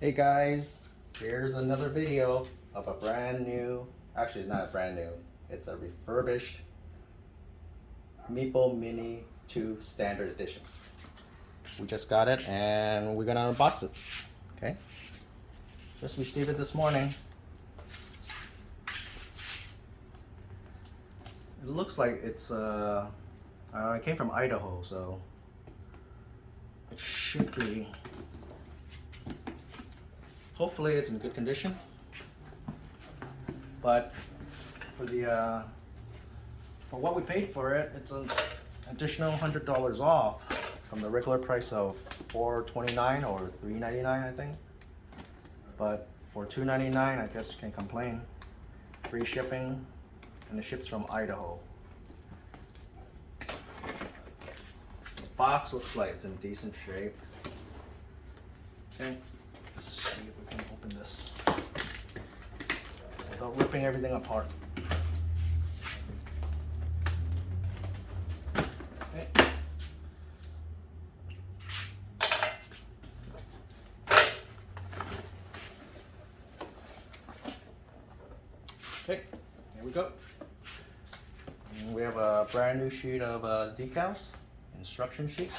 Hey guys, here's another video of a brand new, actually not brand new, it's a refurbished Meepo Mini 2 Standard Edition. We just got it and we're gonna unbox it, okay? Just received it this morning. It looks like it came from Idaho, so it should be, hopefully it's in good condition. But for what we paid for it, it's an additional $100 off from the regular price of $429 or $399, I think. But for $299, I guess you can't complain. Free shipping, and it ships from Idaho. The box looks like it's in decent shape. Okay, let's see if we can open this without ripping everything apart. Okay. Okay, here we go. And we have a brand new sheet of decals, instruction sheet.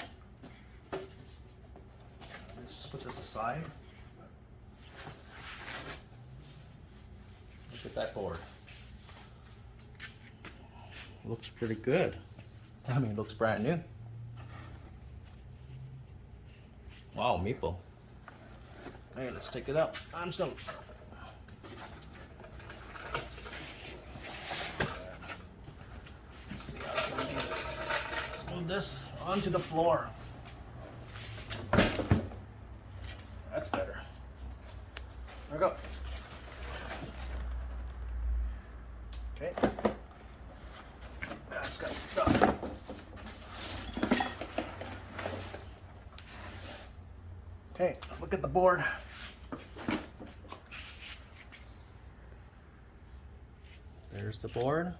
Let's just put this aside. Look at that board. Looks pretty good. I mean, it looks brand new. Wow, Meepo. Okay, let's take it out. I'm just gonna. Let's see how can we do this. Let's move this onto the floor. That's better. There we go. Okay. That's got stuck. Okay, let's look at the board. There's the board.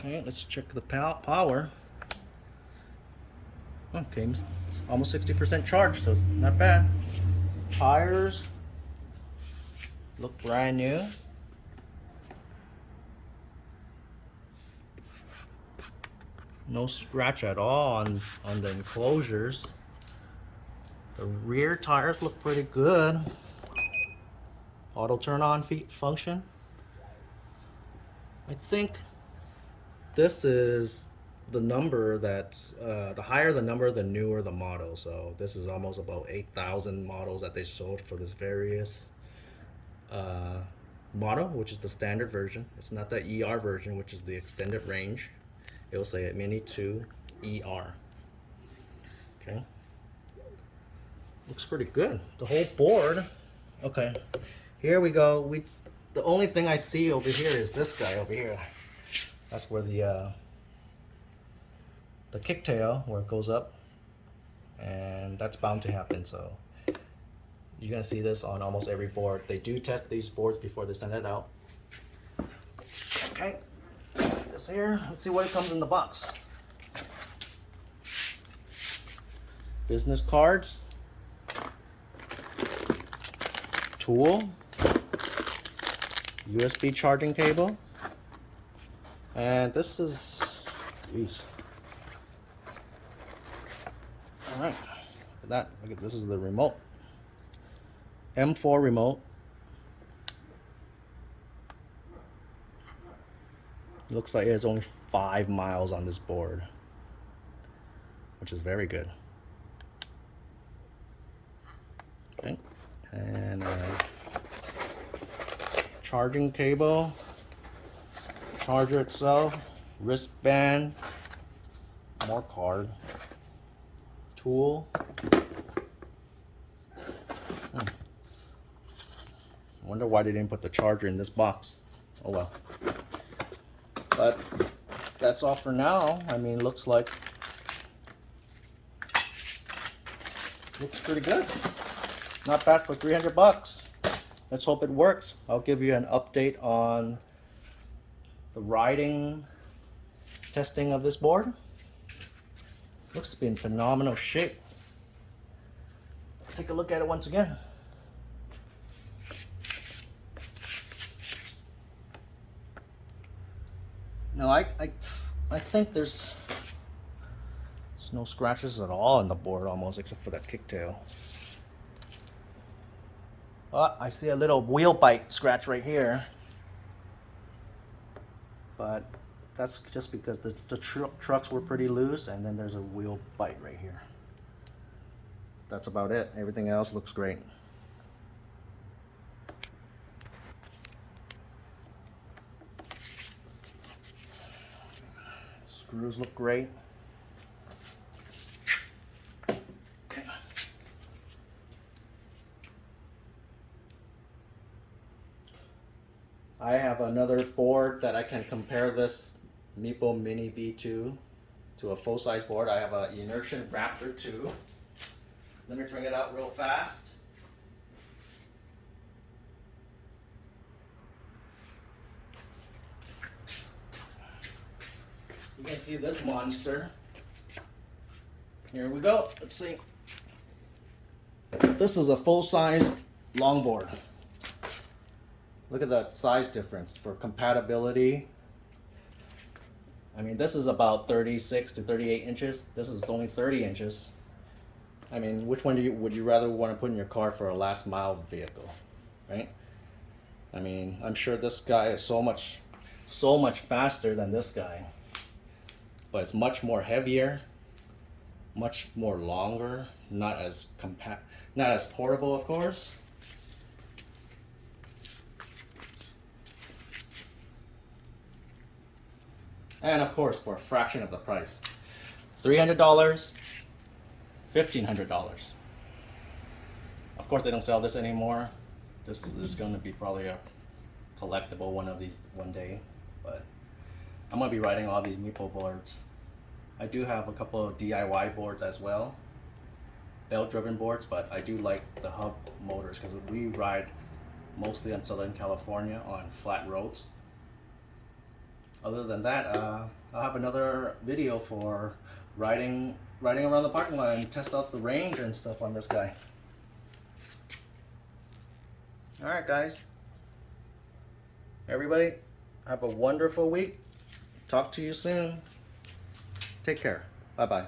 Okay, let's check the power. Okay, it's almost 60% charged, so not bad. Tires look brand new. No scratch at all on the enclosures. The rear tires look pretty good. Auto turn on function. I think this is the number that's the higher the number, the newer the model. So this is almost about 8,000 models that they sold for this various model, which is the standard version. It's not the ER version, which is the extended range. It will say Mini 2 ER. Okay. Looks pretty good. The whole board. Okay. Here we go. The only thing I see over here is this guy over here. That's where the kicktail, where it goes up, and that's bound to happen. So you're gonna see this on almost every board. They do test these boards before they send it out. Okay. This here. Let's see what it comes in the box. Business cards, tool, USB charging cable, and this is, geez. All right, look at that. Look at this is the remote, M4 remote. Looks like it has only 5 miles on this board, which is very good. Okay, and charging cable, charger itself, wristband, more card, tool. I wonder why they didn't put the charger in this box. Oh well. But that's all for now. I mean, looks pretty good. Not bad for 300 bucks. Let's hope it works. I'll give you an update on the riding testing of this board. Looks to be in phenomenal shape. take a look at it once again. Now I think there's no scratches at all on the board almost, except for that kicktail. Oh, I see a little wheel bite scratch right here, but that's just because the trucks were pretty loose, and then there's a wheel bite right here. That's about it. Everything else looks great. Screws look great. Okay. I have another board that I can compare this Meepo Mini V2 to a full-size board. I have an Inertian Raptor 2. Let me bring it out real fast. You can see this monster. Here we go. Let's see. This is a full-size longboard. Look at that size difference for compatibility. I mean, this is about 36 to 38 inches. This is only 30 inches. I mean, which one would you rather want to put in your car for a last mile vehicle, right? I mean, I'm sure this guy is so much faster than this guy, but it's much more heavier, much more longer, not as portable, of course. And of course, for a fraction of the price. $300, $1,500. Of course, they don't sell this anymore. This is going to be probably a collectible one of these one day. But I'm going to be riding all these Meepo boards. I do have a couple of DIY boards as well, belt-driven boards, but I do like the hub motors because we ride mostly in Southern California on flat roads. Other than that, I'll have another video for riding around the parking lot and test out the range and stuff on this guy. Alright guys, everybody have a wonderful week. Talk to you soon. Take care. Bye bye.